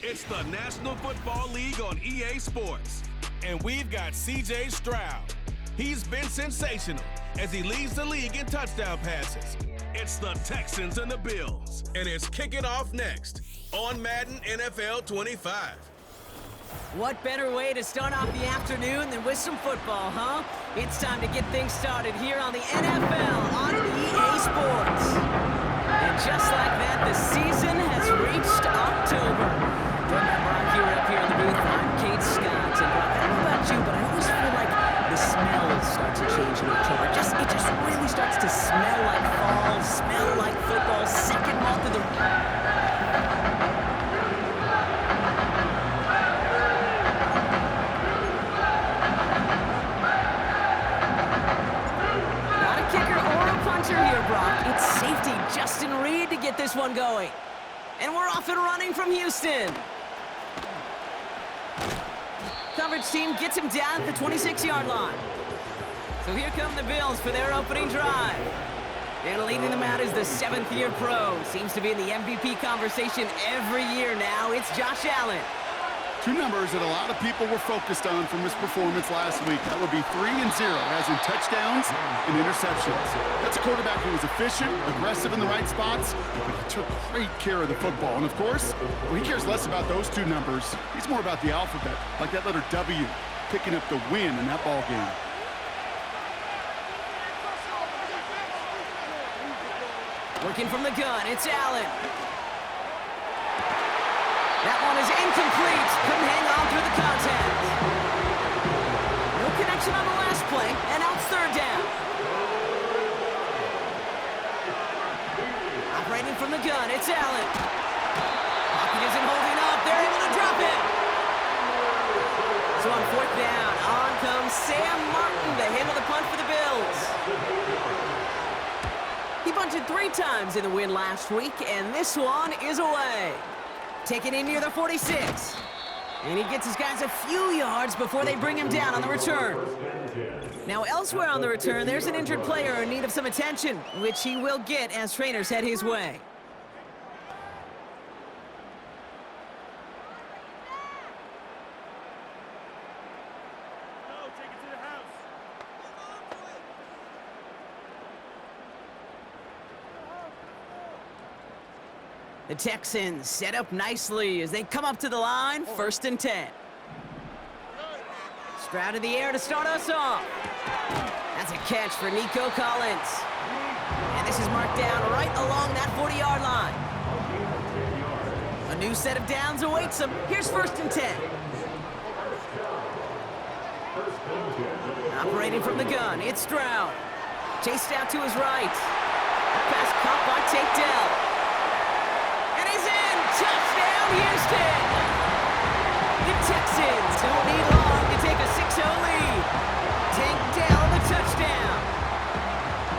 It's the National Football League on EA Sports. And we've got C.J. Stroud. He's been sensational as he leads the league in touchdown passes. It's the Texans and the Bills. And it's kicking off next on Madden NFL 25. What better way to start off the afternoon than with some football, huh? It's time to get things started here on the NFL on EA Sports. And just like that, the season has reached October. Remember, I'm here up here in the booth. I'm Kate Scott. And I don't know about you, but I always feel like the smells start to change in October. It just really starts to smell like fall, smell like football. Second month of the... Here, Brock. It's safety Justin Reed to get this one going. And we're off and running from Houston. Coverage team gets him down at the 26-yard line. So here come the Bills for their opening drive. And leading them out is the seventh-year pro. Seems to be in the MVP conversation every year now. It's Josh Allen. Two numbers that a lot of people were focused on from his performance last week. That would be 3 and 0, as in touchdowns and interceptions. That's a quarterback who was efficient, aggressive in the right spots, but he took great care of the football. And of course, he cares less about those two numbers. He's more about the alphabet, like that letter W, picking up the win in that ball game. Working from the gun, it's Allen. That one is incomplete. Couldn't hang on through the contact. No connection on the last play, and now it's third down. Operating from the gun, it's Allen. Pocket isn't holding up. They're able to drop it. So on fourth down, on comes Sam Martin to handle the punt for the Bills. He bunted 3 times in the win last week, and this one is away. Taken in near the 46. And he gets his guys a few yards before they bring him down on the return. Now, elsewhere on the return, there's an injured player in need of some attention, which he will get as trainers head his way. The Texans set up nicely as they come up to the line, 1st and 10. Stroud in the air to start us off. That's a catch for Nico Collins. And this is marked down right along that 40-yard line. A new set of downs awaits him. Here's 1st and 10. Operating from the gun, it's Stroud. Chased out to his right. Pass caught by Tate Dell. Touchdown, Houston! The Texans don't need long to take a 6-0 lead. Tank Dell, the touchdown.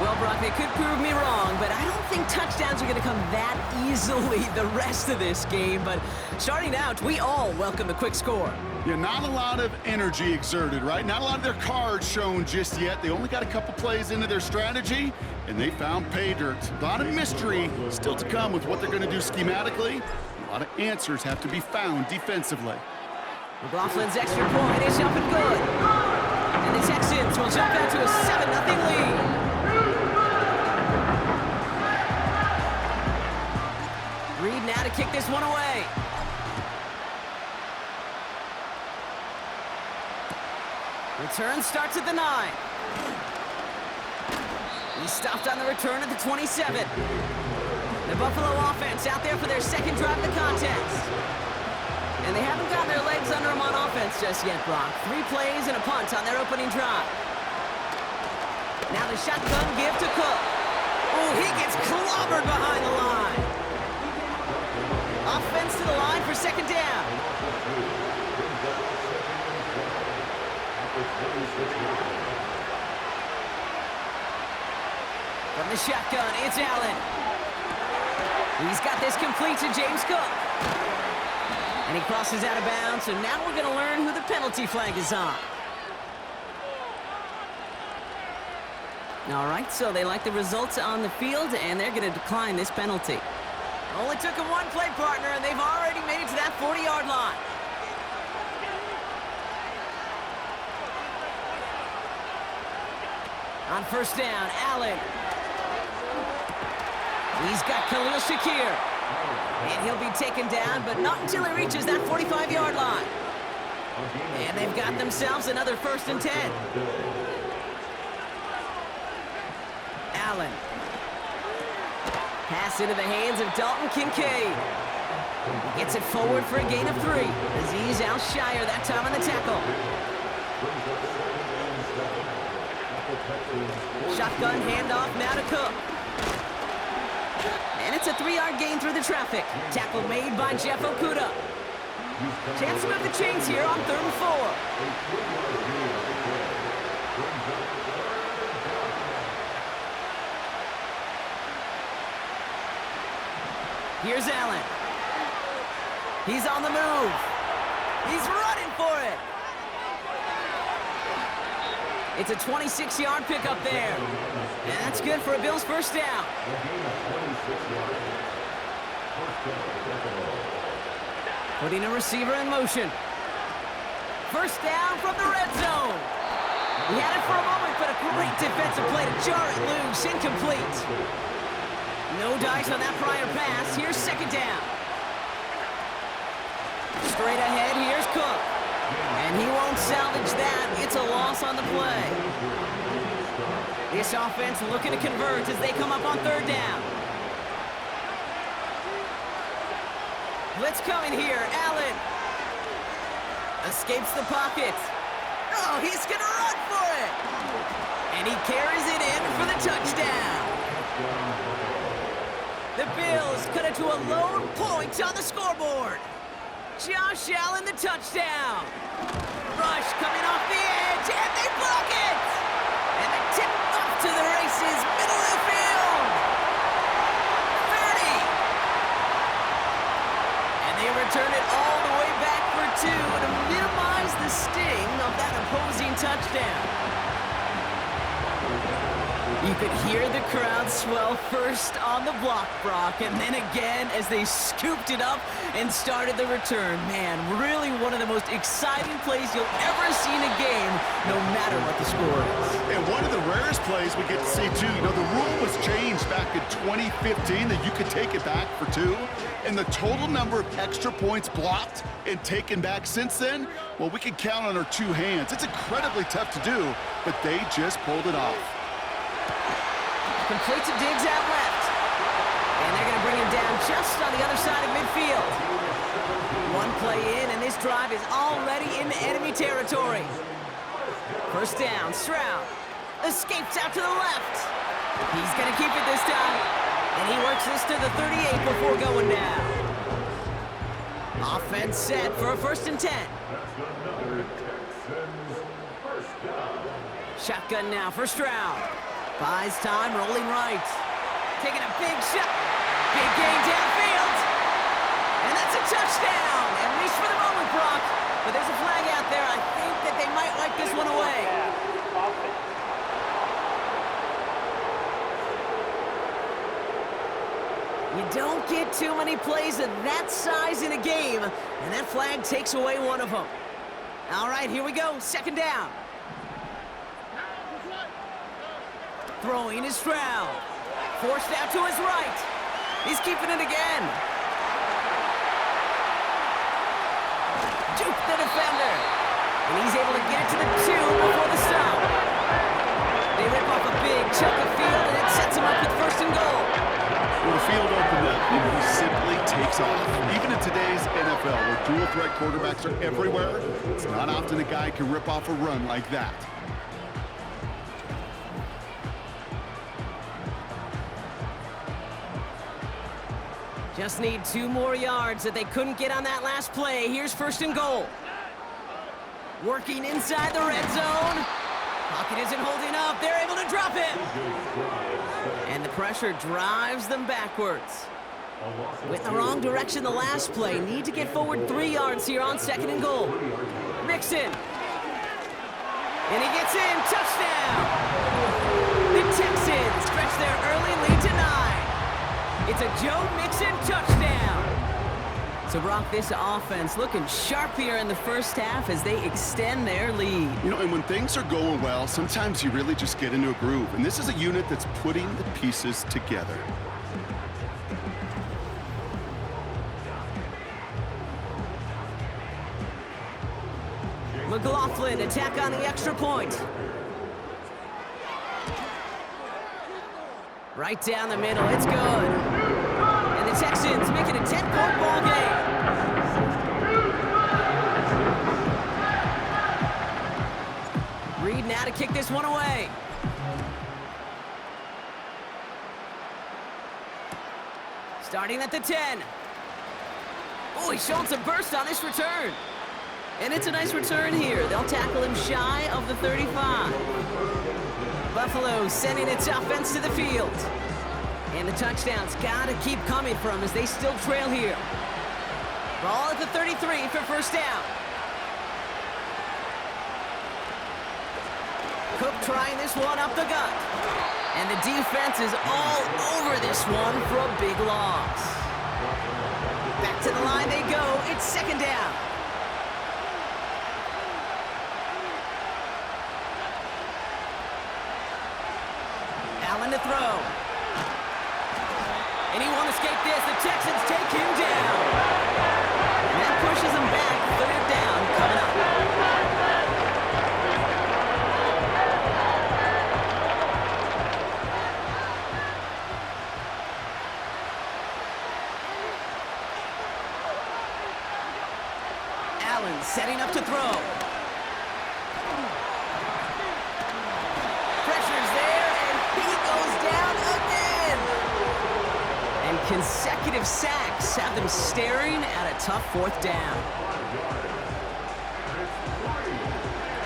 Well, Brock, they could prove me wrong, but I don't think touchdowns are going to come that easily the rest of this game. But starting out, we all welcome the quick score. Yeah, not a lot of energy exerted, right? Not a lot of their cards shown just yet. They only got a couple plays into their strategy, and they found pay dirt. A lot of mystery still to come with what they're going to do schematically. A lot of answers have to be found defensively. McLaughlin's extra point is up and good. And the Texans will jump out to a 7-0 lead. Reed now to kick this one away. Return starts at the 9. He's stopped on the return at the 27. The Buffalo offense out there for their second drive of the contest. And they haven't gotten their legs under them on offense just yet, Brock. 3 plays and a punt on their opening drive. Now the shotgun give to Cook. Oh, he gets clobbered behind the line. Offense to the line for 2nd down. From the shotgun, it's Allen. He's got this complete to James Cook. And he crosses out of bounds, so now we're going to learn who the penalty flag is on. All right, so they like the results on the field, and they're going to decline this penalty. Only took him one play, partner, and they've already made it to that 40-yard line. On first down, Allen. He's got Khalil Shakir. And he'll be taken down, but not until he reaches that 45-yard line. And they've got themselves another 1st and 10. Allen. Pass into the hands of Dalton Kincaid. He gets it forward for a gain of 3. Azeez Al-Shire that time on the tackle. Shotgun handoff now to Cook. And it's a 3-yard gain through the traffic. Tackle made by Jeff Okudah. Chance to move the chains here on 3rd and 4. Here's Allen. He's on the move. He's running for it. It's a 26-yard pickup there. And that's good for a Bills 1st down. Putting a receiver in motion. 1st down from the red zone. He had it for a moment, but a great defensive play to jar it loose. Incomplete. No dice on that prior pass. Here's 2nd down. Straight ahead, here's Cook. And he won't salvage that. It's a loss on the play. This offense looking to convert as they come up on 3rd down. Blitz coming here. Allen escapes the pocket. Oh, he's going to run for it. And he carries it in for the touchdown. The Bills cut it to a lone point on the scoreboard. Josh Allen, the touchdown. Rush coming off the edge, and they block it. And the tip off to the races, middle of the field. 30. And they return it all the way back for 2 to minimize the sting of that opposing touchdown. You could hear the crowd swell first on the block, Brock, and then again as they scooped it up and started the return. Man, really one of the most exciting plays you'll ever see in a game, no matter what the score is. And one of the rarest plays we get to see, too. You know, the rule was changed back in 2015 that you could take it back for 2. And the total number of extra points blocked and taken back since then, well, we can count on our 2 hands. It's incredibly tough to do, but they just pulled it off. Complete to Diggs out left. And they're going to bring him down just on the other side of midfield. 1 play in, and this drive is already in enemy territory. 1st down, Stroud escapes out to the left. He's going to keep it this time. And he works this to the 38 before going down. Offense set for a 1st and 10. Shotgun now for Stroud. Buys time, rolling right. Taking a big shot. Big gain downfield. And that's a touchdown. At least for the moment, Brock. But there's a flag out there. I think that they might wipe this one away. You don't get too many plays of that size in a game, and that flag takes away one of them. All right, here we go. 2nd down. Throwing is Stroud. Forced out to his right. He's keeping it again. Juke the defender. And he's able to get it to the 2 before the stop. They rip off a big chunk of field, and it sets him up with 1st and goal. Well, the field opened up, and he simply takes off. Even in today's NFL, where dual-threat quarterbacks are everywhere, it's not often a guy can rip off a run like that. Just need 2 more yards that they couldn't get on that last play. Here's 1st and goal. Working inside the red zone. Pocket isn't holding up. They're able to drop it. And the pressure drives them backwards. Went in the wrong direction the last play. Need to get forward 3 yards here on 2nd and goal. Mixon. And he gets in. Touchdown. The Texans stretch their early lead to 9. It's a Joe Mixon touchdown. So, Brock, this offense looking sharp here in the first half as they extend their lead. You know, and when things are going well, sometimes you really just get into a groove. And this is a unit that's putting the pieces together. McLaughlin, attack on the extra point. Right down the middle, it's good. And the Texans make it a 10-point ball game. Reed now to kick this one away. Starting at the 10. Oh, he's showing some burst on this return. And it's a nice return here. They'll tackle him shy of the 35. Buffalo sending its offense to the field. And the touchdowns gotta keep coming from as they still trail here. Ball at the 33 for first down. Cook trying this one up the gut. And the defense is all over this one for a big loss. Back to the line they go. It's second down. Allen to throw. And he won't escape this. The Texans take him down. And that pushes him back. Third down coming up. Allen setting up to throw. Pressure's there, and he goes down again. And consecutive sacks have them staring at a tough fourth down.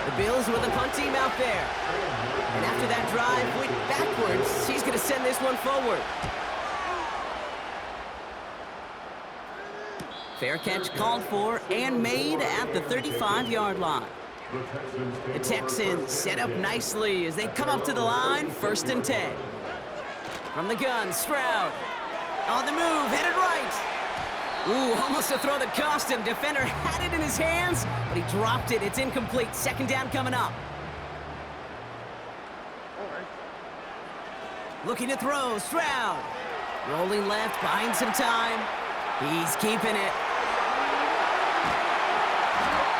The Bills with the punt team out there. And after that drive went backwards, he's going to send this one forward. Fair catch called for and made at the 35-yard line. The Texans set up nicely as they come up to the line, 1st and 10. From the gun, Stroud. On the move, headed right. Ooh, almost a throw that cost him. Defender had it in his hands, but he dropped it. It's incomplete. 2nd down coming up. Looking to throw, Stroud. Rolling left, buying some time. He's keeping it.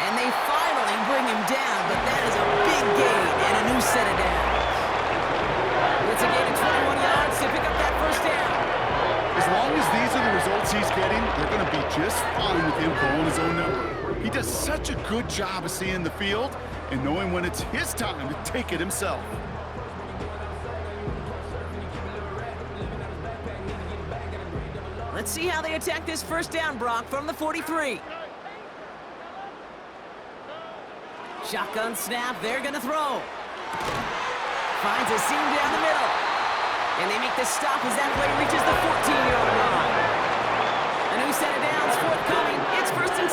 And they finally bring him down, but that is a big gain and a new set of downs. It's a gain of 21 yards to pick up that first down. As long as these are the results he's getting, they're going to be just fine with him calling his own number. He does such a good job of seeing the field and knowing when it's his time to take it himself. Let's see how they attack this first down, Brock, from the 43. Shotgun snap, they're gonna throw. Finds a seam down the middle. And they make the stop as that play reaches the 14-yard line. A new set of downs forthcoming. It's 1st and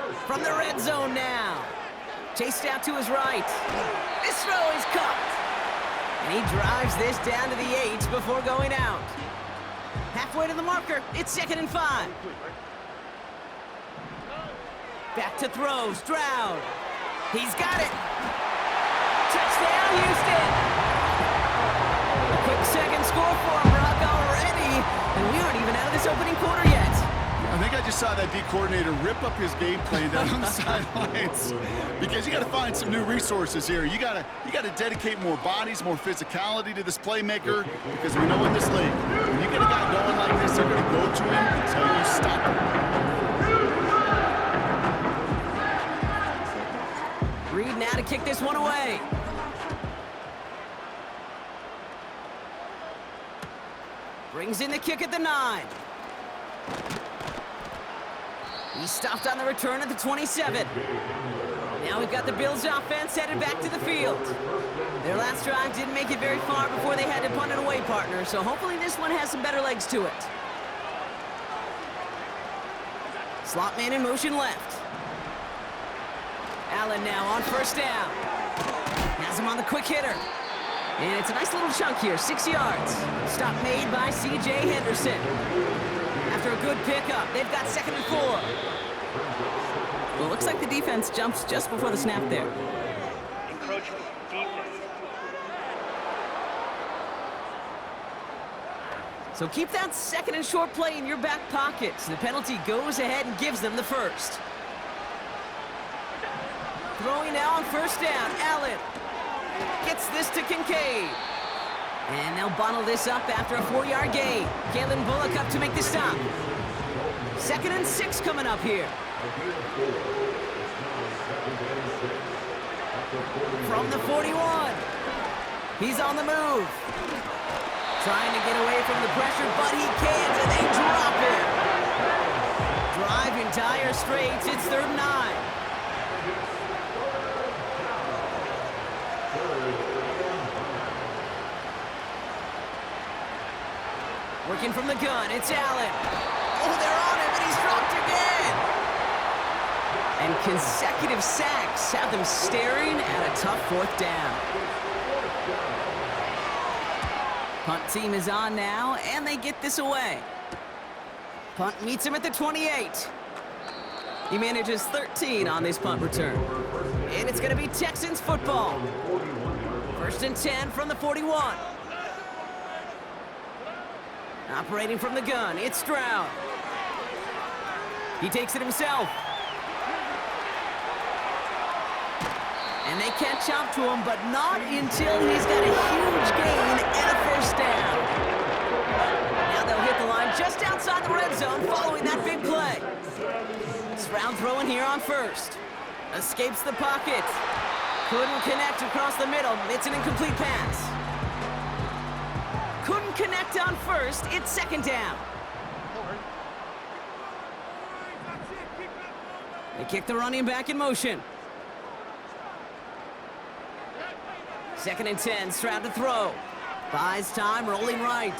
10. From the red zone now. Chased out to his right. This throw is caught. And he drives this down to the 8 before going out. Halfway to the marker, it's 2nd and 5. Back to throw, Stroud. He's got it. Touchdown, Houston. A quick second score for him, Brock, already. And we aren't even out of this opening quarter yet. I think I just saw that D coordinator rip up his game plan down on the sidelines because you got to find some new resources here. You got to dedicate more bodies, more physicality to this playmaker because we know in this league, when you get a guy going like this, they're going to go to him until you stop him. Reed now to kick this one away. Brings in the kick at the 9. He stopped on the return at the 27. Now we've got the Bills offense headed back to the field. Their last drive didn't make it very far before they had to punt it away, partner, so hopefully this one has some better legs to it. Slot man in motion left. Allen now on 1st down. Has him on the quick hitter. And it's a nice little chunk here, 6 yards. Stop made by C.J. Henderson. After a good pickup, they've got 2nd and 4. Well, it looks like the defense jumps just before the snap there. Encroachment, defense. So keep that 2nd and short play in your back pocket. So the penalty goes ahead and gives them the first. Throwing now on 1st down, Allen gets this to Kincaid. And they'll bundle this up after a 4-yard gain. Kalen Bullock up to make the stop. 2nd and 6 coming up here. From the 41. He's on the move. Trying to get away from the pressure, but he can't, and they drop him. Drive in dire straits. It's 3rd and 9. Working from the gun, it's Allen. Oh, they're on him, and he's dropped again. And consecutive sacks have them staring at a tough 4th down. Punt team is on now, and they get this away. Punt meets him at the 28. He manages 13 on this punt return. And it's going to be Texans football. 1st and 10 from the 41. Operating from the gun, it's Stroud. He takes it himself. And they catch up to him, but not until he's got a huge gain and a 1st down. Now they'll hit the line just outside the red zone following that big play. Stroud throwing here on 1st. Escapes the pocket. Couldn't connect across the middle. It's an incomplete pass. Couldn't connect on 1st. It's 2nd down. They kick the running back in motion. 2nd and 10, Stroud to throw. Buys time, rolling right.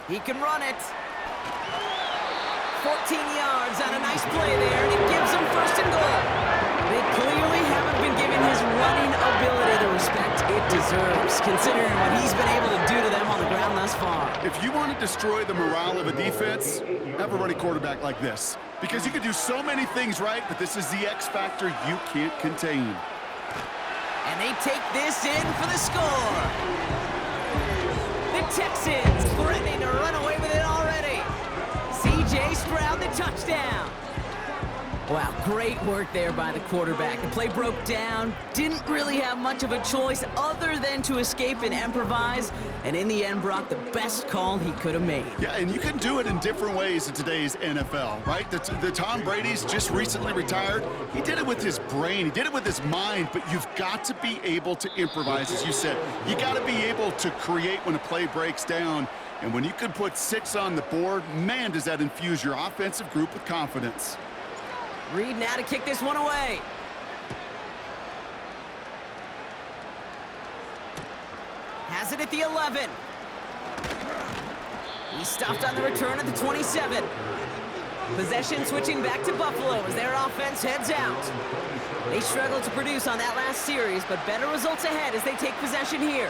He can run it. 14 yards on a nice play there, and it gives him 1st and goal. They clearly haven't been giving his running ability the respect it deserves, considering what he's been able to do to them on the ground thus far. If you want to destroy the morale of a defense, have a running quarterback like this. Because you can do so many things right, but this is the X factor you can't contain. And they take this in for the score. The Texans threatening to run away with it already. C.J. Stroud, the touchdown. Wow, great work there by the quarterback. The play broke down, didn't really have much of a choice other than to escape and improvise, and in the end brought the best call he could have made. Yeah, and you can do it in different ways in today's NFL, right? The Tom Brady's just recently retired. He did it with his brain. He did it with his mind, but you've got to be able to improvise, as you said. You got to be able to create when a play breaks down, and when you can put 6 on the board, man, does that infuse your offensive group with confidence. Reed now to kick this one away. Has it at the 11. He's stopped on the return at the 27. Possession switching back to Buffalo as their offense heads out. They struggled to produce on that last series, but better results ahead as they take possession here.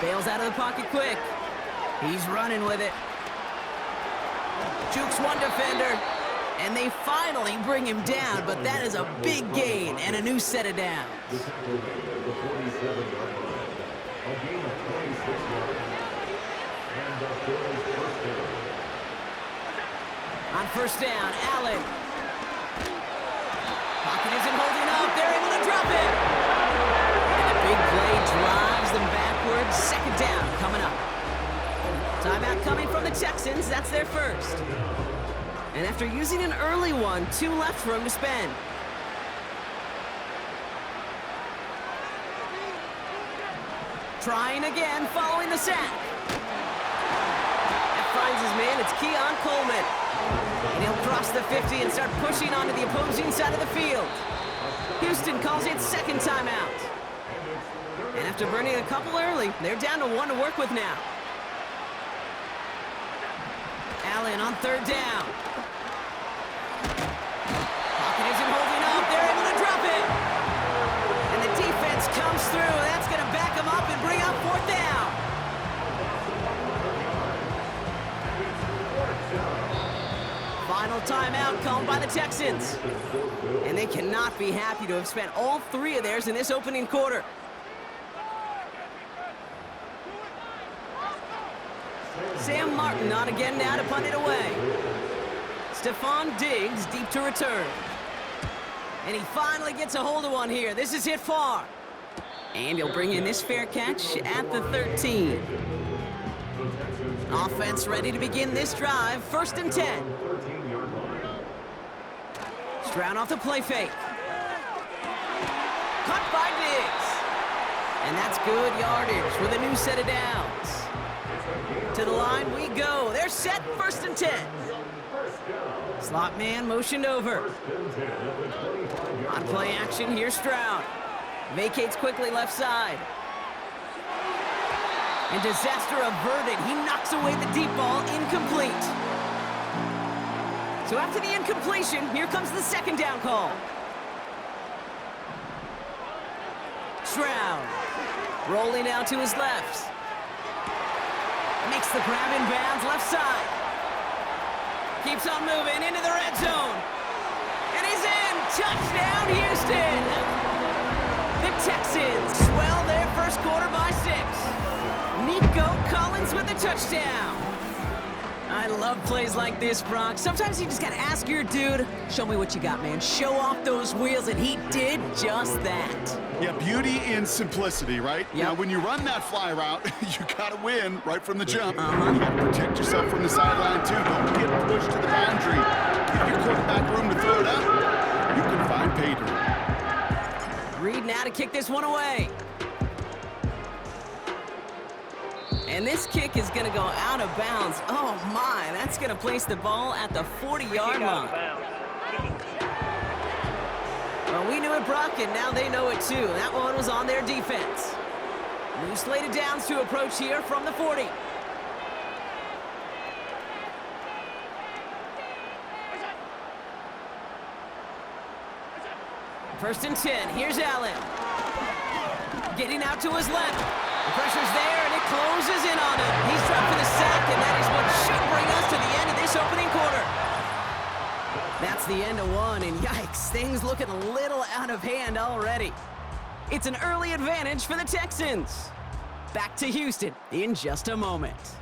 Bils out of the pocket quick. He's running with it. Jukes one defender. And they finally bring him down, but that is a big gain and a new set of downs. On 1st down, Allen. Pocket isn't holding up. They're able to drop it. And the big play drives them backwards. 2nd down coming up. Timeout coming from the Texans. That's their first. And after using an early one, 2 left for him to spend. Trying again, following the sack. That finds his man, it's Keon Coleman. And he'll cross the 50 and start pushing onto the opposing side of the field. Houston calls it 2nd timeout. And after burning a couple early, they're down to 1 to work with now. Allen on 3rd down. Pocket isn't holding up. They're able to drop it. And the defense comes through bring up 4th down. Final timeout called by the Texans. And they cannot be happy to have spent all 3 of theirs in this opening quarter. Sam Martin on again now to punt it away. Stephon Diggs deep to return. And he finally gets a hold of one here. This is hit far. And he'll bring in this fair catch at the 13. Offense ready to begin this drive. 1st and 10. Stroud off the play fake. Caught by Diggs. And that's good yardage with a new set of downs. To the line we go. They're set. 1st and 10. Slot man motioned over. On play action, here's Stroud. Vacates quickly left side. And disaster averted. He knocks away the deep ball, incomplete. So after the incompletion, here comes the 2nd down call. Stroud rolling out to his left. Makes the grab in bounds left side. Keeps on moving into the red zone. And he's in. Touchdown, Houston. The Texans swell their first quarter by 6. Nico Collins with the touchdown. I love plays like this, Brock. Sometimes you just gotta ask your dude, show me what you got, man. Show off those wheels, and he did just that. Yeah, beauty in simplicity, right? Yep. Now, when you run that fly route, you gotta win right from the jump. You gotta protect yourself from the sideline, too. Don't get pushed to the boundary. Give your quarterback room to throw it up. You can find pay dirt. Reed now to kick this one away. And this kick is going to go out of bounds. Oh, my. That's going to place the ball at the 40-yard line. Well, we knew it, Brock, and now they know it, too. That one was on their defense. New slated downs to approach here from the 40. First and 10. Here's Allen. Getting out to his left. The pressure's there, and it closes in on him. He's dropped for the sack, and that is what should bring us to the end of this opening quarter. That's the end of one, and yikes, things looking a little out of hand already. It's an early advantage for the Texans. Back to Houston in just a moment.